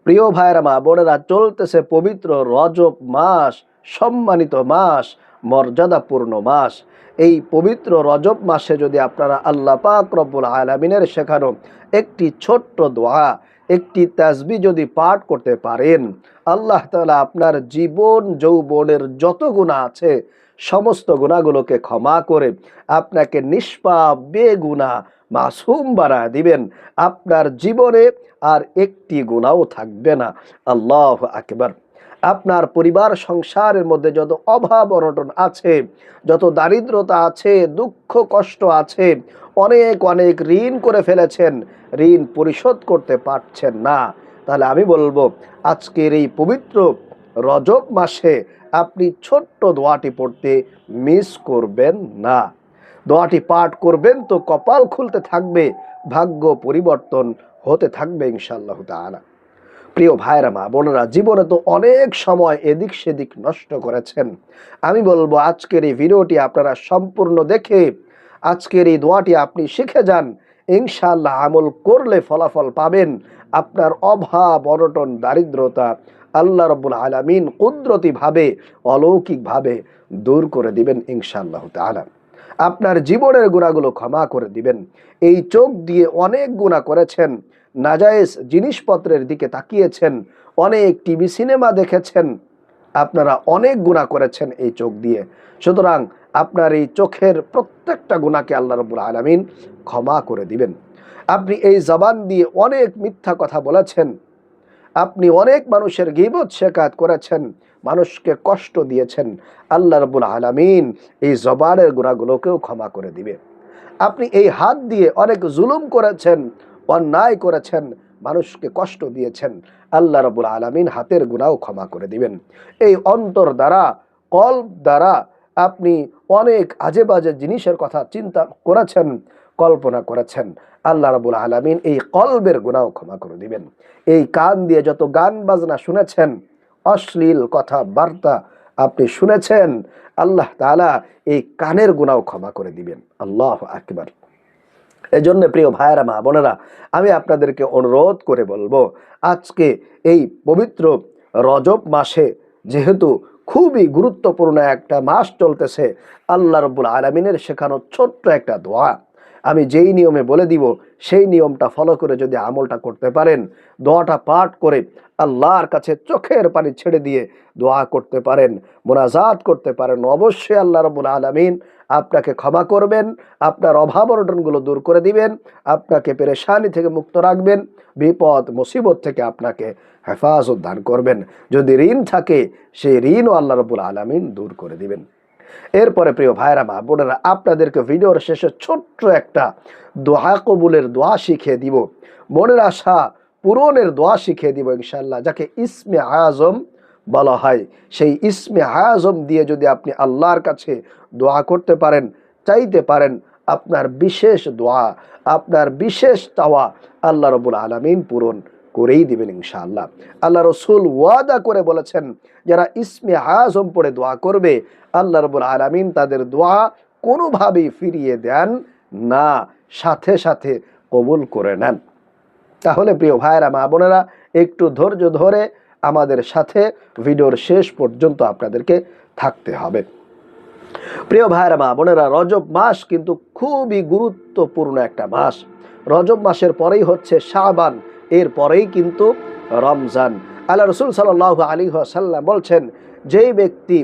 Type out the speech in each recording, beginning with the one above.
প্রিয় ভাইরা মা বোনেরা, চলতেছে পবিত্র রজব মাস, সম্মানিত মাস, মর্যাদাপূর্ণ মাস। এই পবিত্র রজব মাসে যদি আপনারা আল্লাহ পাক রব্বুল আলামিনের শেখানো একটি ছোট্ট দোয়া, একটি তাসবিহ যদি পাঠ করতে পারেন, আল্লাহ তাআলা আপনার জীবন যৌবনের যত গুনাহ আছে সমস্ত গুনাহগুলোকে ক্ষমা করে আপনাকে নিষ্পাপ বেগুনাহ মাসুম বানায় দিবেন। আপনার জীবনে আর একটি গুনাহও থাকবে না। আল্লাহু আকবার। আপনার পরিবার সংসারের মধ্যে যত অভাব অনটন আছে, যত দারিদ্রতা আছে, দুঃখ কষ্ট আছে, অনেক অনেক ঋণ করে ফেলেছেন, ঋণ পরিশোধ করতে পারছেন না, তাহলে আমি বলবো আজকের এই পবিত্র রজব মাসে আপনি ছোট্ট দোয়াটি পড়তে মিস করবেন না। দোয়াটি পাঠ করবেন তো কপাল খুলতে থাকবে, ভাগ্য পরিবর্তন হতে থাকবে ইনশাআল্লাহ তাআলা। প্রিয় ভাইরা মা বোনেরা, জীবনে তো অনেক সময় এদিক সেদিক নষ্ট করেছেন। আমি বলবো আজকের এই ভিডিওটি আপনারা সম্পূর্ণ দেখে আজকের এই দোয়াটি আপনি শিখে যান। ইনশাআল্লাহ আমল করলে ফলাফল পাবেন। আপনার অভাব অনটন দারিদ্রতা আল্লাহ রাব্বুল আলামিন কুদরতিভাবে অলৌকিকভাবে দূর করে দিবেন ইনশাআল্লাহ তাআলা। আপনার জীবনের গুনাহগুলো ক্ষমা করে দিবেন। এই চোখ দিয়ে অনেক গুনাহ করেছেন, নাজায়েজ জিনিসপত্রের দিকে তাকিয়েছেন, অনেক টিভি সিনেমা দেখেছেন, আপনারা অনেক গুনাহ করেছেন এই চোখ দিয়ে। সুতরাং আপনার এই চোখের প্রত্যেকটা গুনাহকে আল্লাহ রাব্বুল আলামিন ক্ষমা করে দিবেন। আপনি এই জবান দিয়ে অনেক মিথ্যা কথা বলেছেন, আপনি অনেক মানুষের গীবত শেখায়ত করেছেন, মানুষকে কষ্ট দিয়েছেন, আল্লাহ রাব্বুল আলামিন এই জবানের গুনাহগুলোকেও ক্ষমা করে দিবে। আপনি এই হাত দিয়ে অনেক জুলুম করেছেন, অন্যায় করেছেন, মানুষকে কষ্ট দিয়েছেন, আল্লাহ রাব্বুল আলামিন হাতের গুনাহও ক্ষমা করে দিবেন। এই অন্তর দ্বারা, কলব দ্বারা আপনি অনেক আজে বাজে জিনিসের কথা চিন্তা করেছেন, কল্পনা করেছেন, আল্লাহ রাব্বুল আলামিন এই কলবের গুনাহও ক্ষমা করে দিবেন। এই কান দিয়ে যত গান বাজনা শুনেছেন, অশ্লীল কথা বার্তা আপনি শুনেছেন, আল্লাহ তাআলা এই কানের গুনাহও ক্ষমা করে দিবেন। আল্লাহু আকবার। এজন্য প্রিয় ভাইয়েরা মা বোনেরা, আমি আপনাদেরকে অনুরোধ করে বলবো আজকে এই পবিত্র রজব মাসে, যেহেতু খুবই গুরুত্বপূর্ণ একটা মাস চলতেছে, আল্লাহ রাব্বুল আলামিনের শেখানো ছোট্ট একটা দোয়া আমি যেই নিয়মে বলে দিব, সেই নিয়মটা ফলো করে যদি আমলটা করতে পারেন, দোয়াটা পাঠ করে আল্লাহর কাছে চোখের পানি ছেড়ে দিয়ে দোয়া করতে পারেন, মোনাজাত করতে পারেন, অবশ্যই আল্লাহ রাব্বুল আলামিন আপনাকে ক্ষমা করবেন, আপনার অভাব অনটনগুলো দূর করে দিবেন, আপনাকে পেরেশানি থেকে মুক্ত রাখবেন, বিপদ মুসিবত থেকে আপনাকে হেফাজত দান করবেন। যদি ঋণ থাকে সেই ঋণও আল্লাহ রাব্বুল আলামিন দূর করে দিবেন। এরপরে প্রিয় ভাইরা মা বোনেরা, আপনাদেরকে ভিডিওর শেষে ছোট্ট একটা দোয়া কবুলের দোয়া শিখিয়ে দিব, মনের আশা পূরণের দোয়া শিখিয়ে দিব ইনশাআল্লাহ, যাকে ইসমে আজম বলা হয়। সেই ইসমে আজম দিয়ে যদি আপনি আল্লাহর কাছে দোয়া করতে পারেন, চাইতে পারেন, আপনার বিশেষ দোয়া, আপনার বিশেষ চাওয়া আল্লাহ রাব্বুল আলামিন পূরণ করেই দিবেন ইনশাআল্লাহ। আল্লাহ রাসূল ওয়াদা করে বলেছেন, যারা ইসমে আজম পড়ে দোয়া করবে, আল্লাহ রাব্বুল আলামিন তাদের দোয়া কোনোভাবেই ফিরিয়ে দেন না, সাথে সাথে কবুল করে নেন। তাহলে প্রিয় ভাইয়েরা মা বোনেরা, একটু ধৈর্য ধরে আমাদের সাথে ভিডিওর শেষ পর্যন্ত আপনাদেরকে থাকতে হবে। প্রিয় ভাইয়েরা মা বোনেরা, রজব মাস কিন্তু খুবই গুরুত্বপূর্ণ একটা মাস। রজব মাসের পরেই হচ্ছে শাবান, এর পরেই কিন্তু রমজান। আল্লাহ রাসূল সাল্লাল্লাহু আলাইহি ওয়াসাল্লাম বলছেন, যেই ব্যক্তি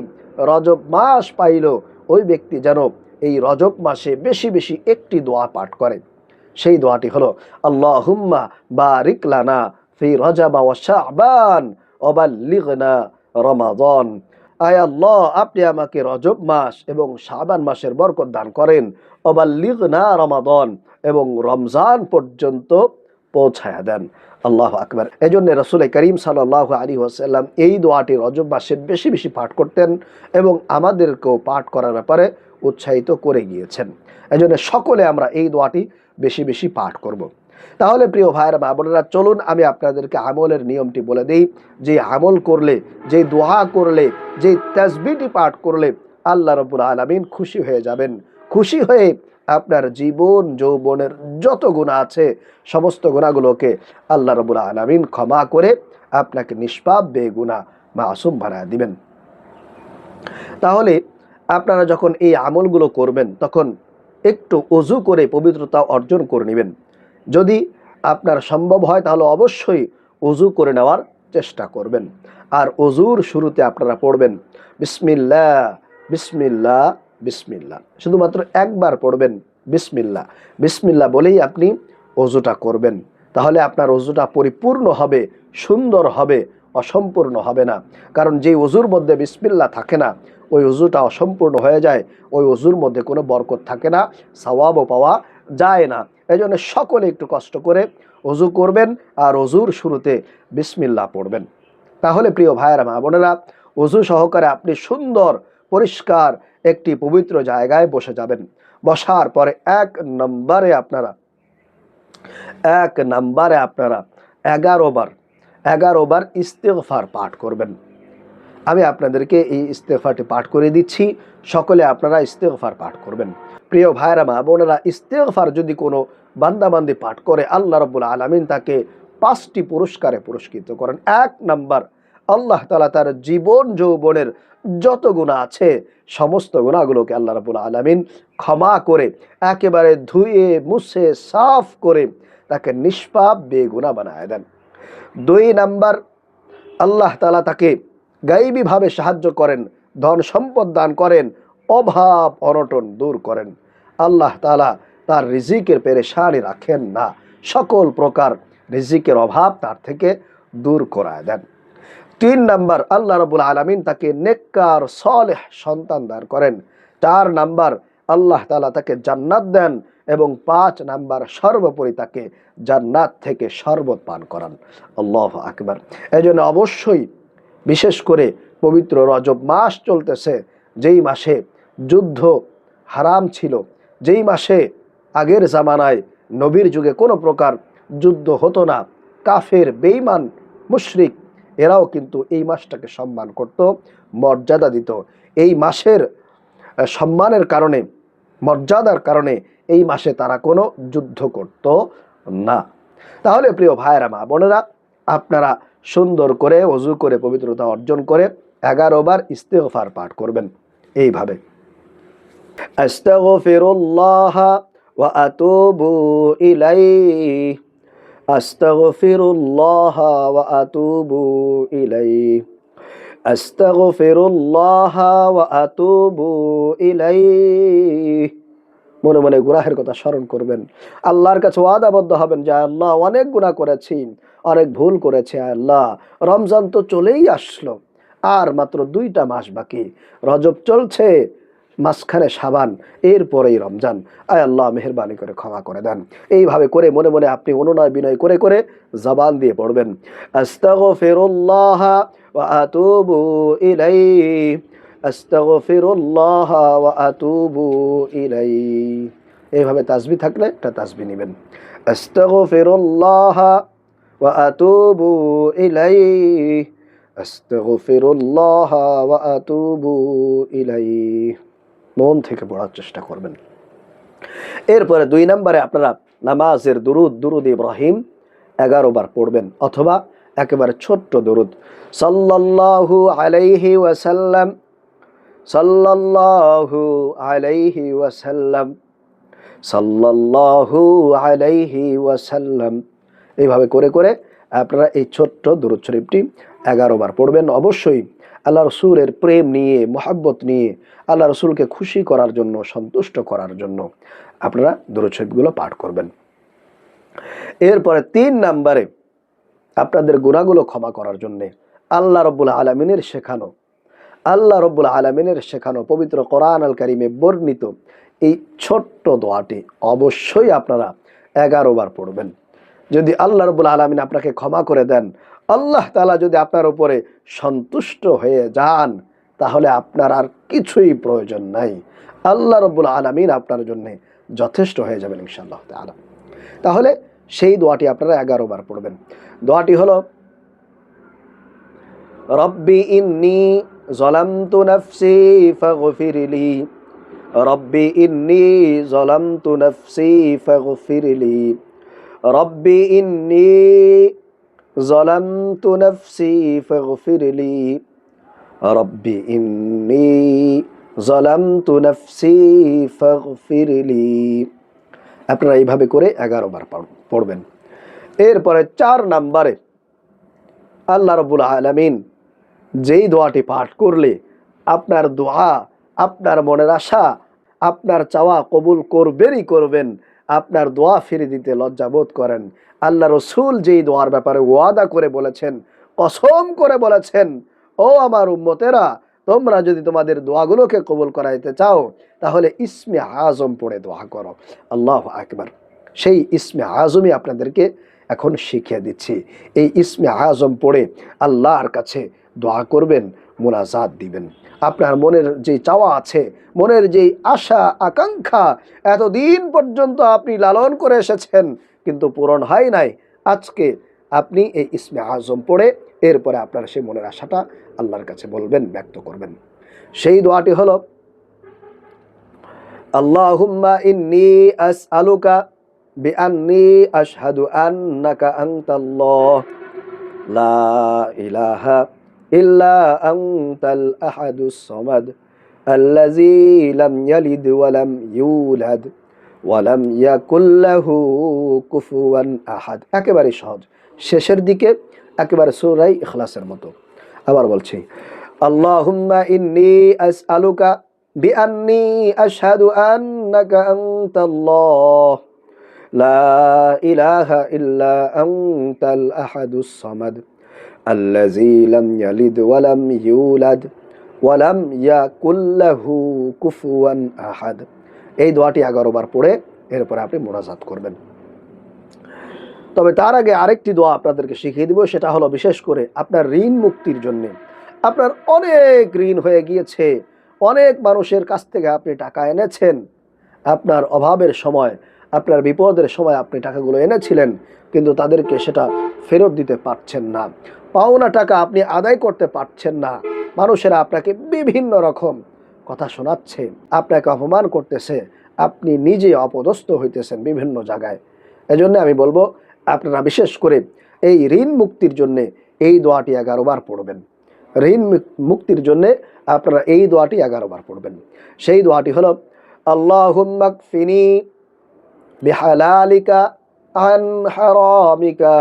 রজব মাস পাইল, ওই ব্যক্তি যেন এই রজব মাসে বেশি বেশি একটি দোয়া পাঠ করে। সেই দোয়াটি হলো, আল্লাহুম্মা বারিক লানা ফি রজব ওয়া শাবান ওয়া বাল্লিগনা রমাদান। আয় আল্লাহ, আপনি আমাকে রজব মাস এবং শাবান মাসের বরকত দান করেন, ওয়া বাল্লিগনা রমাদান, এবং রমজান পর্যন্ত পৌঁছায়া দেন। আল্লাহু আকবার। এজন্য রাসূল করিম সাল্লাল্লাহু আলাইহি ওয়াসাল্লাম এই দোয়াটি রজব মাসে বেশি বেশি পাঠ করতেন এবং আমাদেরকেও পাঠ করার ব্যাপারে উৎসাহিত করে গিয়েছেন। এজন্য সকলে আমরা এই দোয়াটি বেশি বেশি পাঠ করব। তাহলে প্রিয় ভাইয়েরা মা বোনেরা, চলুন আমি আপনাদেরকে আমলের নিয়মটি বলে দিই। যে আমল করলে, যে দোয়া করলে, যে তাসবিহটি পাঠ করলে আল্লাহ রাব্বুল আলামিন খুশি হয়ে যাবেন। খুশি হয়ে আপনার জীবন যৌবনের যত গুনাহ আছে সমস্ত গুনাহগুলোকে আল্লাহ রাব্বুল আলামিন ক্ষমা করে আপনাকে নিষ্পাপ বেগুনাহ মাসুম বানায় দিবেন। তাহলে আপনারা যখন এই আমলগুলো করবেন তখন একটু ওযু করে পবিত্রতা অর্জন করে নেবেন। যদি আপনার সম্ভব হয় তাহলে অবশ্যই ওযু করে নেওয়ার চেষ্টা করবেন। আর ওযুর শুরুতে আপনারা পড়বেন বিসমিল্লাহ বিসমিল্লাহ বিসমিল্লাহ, শুধুমাত্র একবার পড়বেন বিসমিল্লাহ। বিসমিল্লাহ বলেই আপনি ওযুটা করবেন। তাহলে আপনার ওযুটা পরিপূর্ণ হবে, সুন্দর হবে, অসম্পূর্ণ হবে না। কারণ যেই ওযুর মধ্যে বিসমিল্লাহ থাকে না ওই ওযুটা অসম্পূর্ণ হয়ে যায়, ওই ওযুর মধ্যে কোনো বরকত থাকে না, সওয়াবও পাওয়া যায় না। এই জন্য সকলে একটু কষ্ট করে ওযু করবেন আর ওযুর শুরুতে বিসমিল্লাহ পড়বেন। তাহলে প্রিয় ভাইয়েরা মা বোনেরা, ওযু সহকারে আপনি সুন্দর পরিষ্কার একটি পবিত্র জায়গায় বসে যাবেন। বসার পরে এক নম্বরে আপনারা 11 বার ইস্তিগফার পাঠ করবেন। আমি আপনাদেরকে এই ইস্তিগফারটি পাঠ করে দিচ্ছি, সকলে আপনারা ইস্তিগফার পাঠ করবেন। প্রিয় ভাইরা মা বোনেরা, ইস্তিগফার যদি কোনো বান্দাবান্দি পাঠ করে আল্লাহ রাব্বুল আলামিন তাকে 5টি পুরস্কারে পুরস্কৃত করেন। 1 নাম্বার, আল্লাহ তাআলা তার জীবন যৌবনের যত গুনাহ আছে সমস্ত গুনাহগুলোকে আল্লাহ রাব্বুল আলামিন ক্ষমা করে একেবারে ধুয়ে মুছে সাফ করে তাকে নিষ্পাপ বেগুনাহ বানায় দেন। 2 নাম্বার, আল্লাহ তাআলা তাকে গায়বীভাবে সাহায্য করেন, ধন সম্পদ দান করেন, অভাব অনটন দূর করেন। আল্লাহ তাআলা তার রিজিকের পেরেশানি রাখেন না, সকল প্রকার রিজিকের অভাব তার থেকে দূর করায় দেন। 3 নাম্বার, আল্লাহ রাব্বুল আলামিন তাকে নেককার সালেহ সন্তান দান করেন। 4 নাম্বার, আল্লাহ তাআলা তাকে জান্নাত দেন এবং 5 নাম্বার, সর্বোপরি তাকে জান্নাত থেকে শরবত পান করান। আল্লাহু আকবার। এজন্য অবশ্যই, বিশেষ করে পবিত্র রজব মাস চলতেছে, যেই মাসে যুদ্ধ হারাম ছিল, যেই মাসে আগের জামানায় নবীর যুগে কোনো প্রকার যুদ্ধ হতো না, কাফের বেঈমান মুশরিক এরাও কিন্তু এই মাসটাকে সম্মান করত, মর্যাদা দিত। এই মাসের সম্মানের কারণে, মর্যাদার কারণে এই মাসে তারা কোনো যুদ্ধ করত না। তাহলে প্রিয় ভাইয়েরা মা বোনেরা, আপনারা সুন্দর করে ওযু করে পবিত্রতা অর্জন করে 11 বার ইস্তিগফার পাঠ করবেন এইভাবে, আস্তাগফিরুল্লাহ ওয়া আতুবু ইলাইহি, আস্তাগফিরুল্লাহ ওয়া আতুবু ইলাইহি, আস্তাগফিরুল্লাহ ওয়া আতুবু ইলাইহি। মনে মনে গুনাহের কথা স্মরণ করবেন, আল্লাহর কাছে ওয়াদাবদ্ধ হবেন যে আল্লাহ অনেক গুনাহ করেছি, অনেক ভুল করেছে। আল্লাহ রমজান তো চলেই আসলো, আর মাত্র 2টা মাস বাকি, রজব চলছে, মাঝখানে শাবান, এরপরেই রমজান। আয় আল্লাহ মেহেরবানি করে ক্ষমা করে দেন। এইভাবে করে মনে মনে আপনি অনুনয় বিনয় করে করে জবান দিয়ে পড়বেন, আস্তাগফিরুল্লাহ ওয়া আতুবু ইলাইহি, আস্তাগফিরুল্লাহ ওয়া আতুবু ইলাইহি। এইভাবে তাসবিহ থাকলে একটা তাসবিহ নেবেন, আস্তাগফিরুল্লাহ ওয়া আতুবু ইলাইহি, আস্তাগফিরুল্লাহ ওয়া আতুবু ইলাইহি। মন থেকে পড়ার চেষ্টা করবেন। এরপরে 2 নম্বরে আপনারা নামাজের দুরুদ ইব্রাহিম 11 বার পড়বেন, অথবা একেবারে ছোট্ট দুরুদ, সাল্লাল্লাহু আলাইহি ওয়াসাল্লাম, সাল্লাল্লাহু আলাইহি ওয়াসাল্লাম, সাল্লাল্লাহু আলাইহি ওয়াসাল্লাম। এইভাবে করে করে আপনারা এই ছোট্ট দুরুদ শরীফটি 11 বার পড়বেন। অবশ্যই আল্লাহ রসুলের প্রেম নিয়ে, মহব্বত নিয়ে, আল্লাহ রসুলকে খুশি করার জন্য, সন্তুষ্ট করার জন্য আপনারা দুরূদ শরীফগুলো পাঠ করবেন। এরপরে 3 নম্বরে আপনাদের গুনাহগুলো ক্ষমা করার জন্য আল্লাহ রাব্বুল আলামিনের শেখানো পবিত্র কোরআন আল কারীমে বর্ণিত এই ছোট্ট দোয়াটি অবশ্যই আপনারা 11 বার পড়বেন। যদি আল্লাহ রাব্বুল আলামিন আপনাকে ক্ষমা করে দেন, আল্লাহ তাআলা যদি আপনার উপরে সন্তুষ্ট হয়ে যান, তাহলে আপনার আর কিছুই প্রয়োজন নাই। আল্লাহ রাব্বুল আলামিন আপনার জন্য যথেষ্ট হয়ে যাবেন ইনশাআল্লাহ তাআলা। তাহলে সেই দোয়াটি আপনারা 11 বার পড়বেন। দোয়াটি হলো, রব্বি ইন্নী যালামতু নাফসি ফাগফিরলি, রব্বি ইন্নী যালামতু নাফসি ফাগফিরলি, রব্বি ইন্নী যালামতু নাফসি ফাগফিরলি, রব্বি ইন্নী যালামতু নাফসি ফাগফিরলি। আপনারা এইভাবে করে 11 বার পড়বেন। এরপরে 4 নম্বরে আল্লাহ রাব্বুল আলামিন যেই দোয়াটি পাঠ করলে আপনার দোয়া, আপনার মনের আশা, আপনার চাওয়া কবুল করবেনই করবেন, আপনার দোয়া ফিরে দিতে লজ্জাবোধ করেন। আল্লাহ রসুল যেই দোয়ার ব্যাপারে ওয়াদা করে বলেছেন, কসম করে বলেছেন, ও আমার উম্মতেরা, তোমরা যদি তোমাদের দোয়াগুলোকে কবুল করাইতে চাও তাহলে ইসমে আজম পড়ে দোয়া করো। আল্লাহু আকবার। সেই ইসমে আজমই আপনাদেরকে এখন শিখিয়ে দিচ্ছি। এই ইসমে আজম পড়ে আল্লাহর কাছে দোয়া করবেন, মুনাজাত দিবেন। আপনার মনের যে চাওয়া আছে, মনের যে আশা আকাঙ্ক্ষা এতদিন পর্যন্ত আপনি লালন করে এসেছেন কিন্তু পূরণ হয় নাই, আজকে আপনি এই ইসমে আজম পড়ে এরপরে আপনার সেই মনের আশাটা আল্লাহর কাছে বলবেন, ব্যক্ত করবেন। সেই দোয়াটি হলো, আল্লাহুম্মা ইন্নী আসআলুকা বিআন্নী আশহাদু আন্নাকা আনতাল্লাহ লা ইলাহা ইল্লা আনতাল আহাদুস সামাদ আল্লাযী লাম ইয়ালিদ ওয়া লাম ইউলাদ ওয়া লাম ইয়াকুল লাহু কুফুয়ান আহাদ। একেবারে সহজ, শেষের দিকে একেবারে সূরা ইখলাসের মতো। আবার বলছি, আল্লাহুম্মা ইন্নী আসআলুকা বিআন্নী আশহাদু আন্নাকা আনতাল্লাহ লা ইলাহা ইল্লা আনতাল আহাদুস সামাদ আল্লাযী লাম ইয়ালিদ ওয়া লাম ইউলাদ ওয়া লাম ইয়াকুল লাহু কুফুয়ান আহাদ। এই দোয়াটি 11 বার পড়ে এরপরে আপনি মুনাজাত করবেন। তবে তার আগে আরেকটি দোয়া আপনাদেরকে শিখিয়ে দিব, সেটা হলো বিশেষ করে আপনার ঋণ মুক্তির জন্য। আপনার অনেক ঋণ হয়ে গিয়েছে, অনেক মানুষের কাছ থেকে আপনি টাকা এনেছেন, আপনার অভাবের সময়, আপনার বিপদের সময় আপনি টাকাগুলো এনেছিলেন কিন্তু তাদেরকে সেটা ফেরত দিতে পারছেন না, পাওনা টাকা আপনি আদায় করতে পারছেন না, মানুষেরা আপনাকে বিভিন্ন রকম কথা শোনাচ্ছে, আপনাকে অপমান করতেছে, আপনি নিজে অপদস্থ হইতেছেন বিভিন্ন জায়গায়। এজন্য আমি বলবো আপনারা বিশেষ করে এই ঋণ মুক্তির জন্য এই দোয়াটি 11 বার পড়বেন। ঋণ মুক্তির জন্য আপনারা এই দোয়াটি 11 বার পড়বেন। সেই দোয়াটি হলো, আল্লাহুম্মা কফিনি বিহালালিকা আন হারামিকা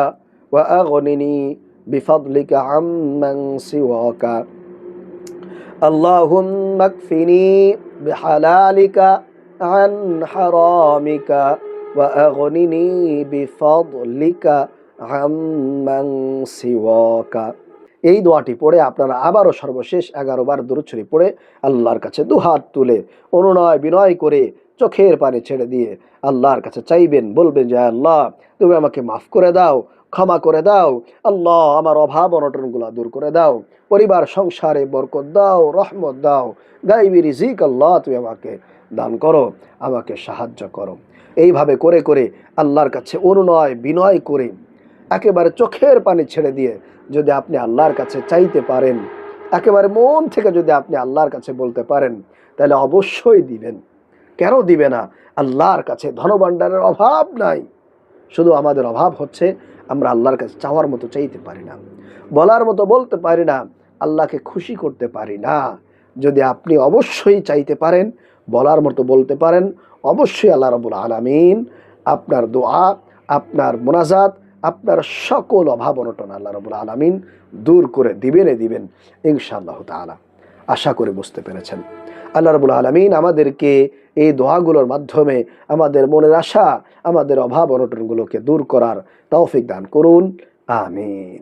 ওয়া আগনিনি বিফাদলিকা আম্মান সিওয়াকা। আল্লাহুম্মা কফিনি বিহালালিকা আন হারামিকা ওয়া আগনিনি বিফাদলিকা আম্মান সিওয়াকা। এই দোয়াটি পড়ে আপনারা আবারও সর্বশেষ 11 বার দুরূদ শরীফ পড়ে আল্লাহর কাছে দুহাত তুলে অনুনয় বিনয় করে চোখের পানি ছেড়ে দিয়ে আল্লাহর কাছে চাইবেন, বলবেন যে আল্লাহ তুমি আমাকে মাফ করে দাও, ক্ষমা করে দাও, আল্লাহ আমার অভাব অনটনগুলো দূর করে দাও, পরিবার সংসারে বরকত দাও, রহমত দাও, গায়বী রিজিক আল্লাহ তুমি আমাকে দান করো, আমাকে সাহায্য করো। এইভাবে করে করে আল্লাহর কাছে অনুনয় বিনয় করে একেবারে চোখের পানি ছেড়ে দিয়ে যদি আপনি আল্লাহর কাছে চাইতে পারেন, একেবারে মন থেকে যদি আপনি আল্লাহর কাছে বলতে পারেন, তাহলে অবশ্যই দিবেন। কেন দিবে না? আল্লাহর কাছে ধনভাণ্ডারের অভাব নাই, শুধু আমাদের অভাব হচ্ছে আমরা আল্লাহর কাছে চাওয়ার মতো চাইতে পারি না, বলার মতো বলতে পারি না, আল্লাহকে খুশি করতে পারি না। যদি আপনি অবশ্যই চাইতে পারেন, বলার মতো বলতে পারেন, অবশ্যই আল্লাহ রাব্বুল আলামিন আপনার দোয়া, আপনার মোনাজাত, আপনার সকল অভাব অনটন আল্লাহ রাব্বুল আলামিন দূর করে দিবেন ইনশাআল্লাহ তাআলা। আশা করে বুঝতে পেরেছেন। আল্লাহ রাব্বুল আলামিন আমাদেরকে এই দোয়াগুলোর মাধ্যমে আমাদের মনের আশা, আমাদের অভাব অনটনগুলোকে দূর করার তৌফিক দান করুন। আমিন।